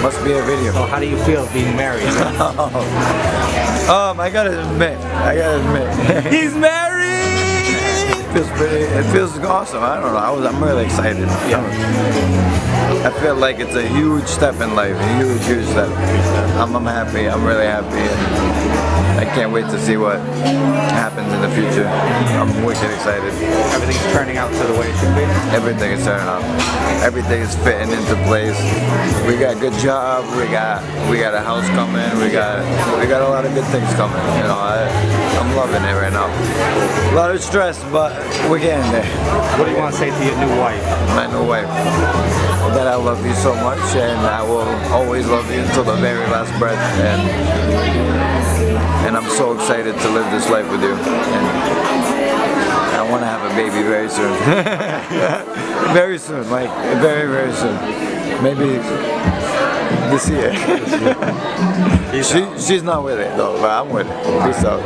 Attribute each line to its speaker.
Speaker 1: Must be a video.
Speaker 2: So how do you feel being married?
Speaker 1: I gotta admit.
Speaker 2: He's married!
Speaker 1: It feels awesome. I don't know. I'm really excited.
Speaker 2: Yeah.
Speaker 1: I feel like it's a huge step in life. A huge step. I'm happy. I'm really happy. And I can't wait to see what happens in the future. I'm wicked excited.
Speaker 2: Everything's turning out to the way it should be.
Speaker 1: Everything is turning out. Everything is fitting into place. We got a good job. We got a house coming. We got a lot of good things coming. You know, I'm loving it right now. A lot of stress, but we're getting there.
Speaker 2: What do you want to say to your new wife?
Speaker 1: My new wife. That I love you so much, and I will always love you until the very last breath. And I'm so excited to live this life with you. And I want to have a baby very soon. Very soon, like very soon. Maybe this year. She's not with it though, but I'm with it. Peace out.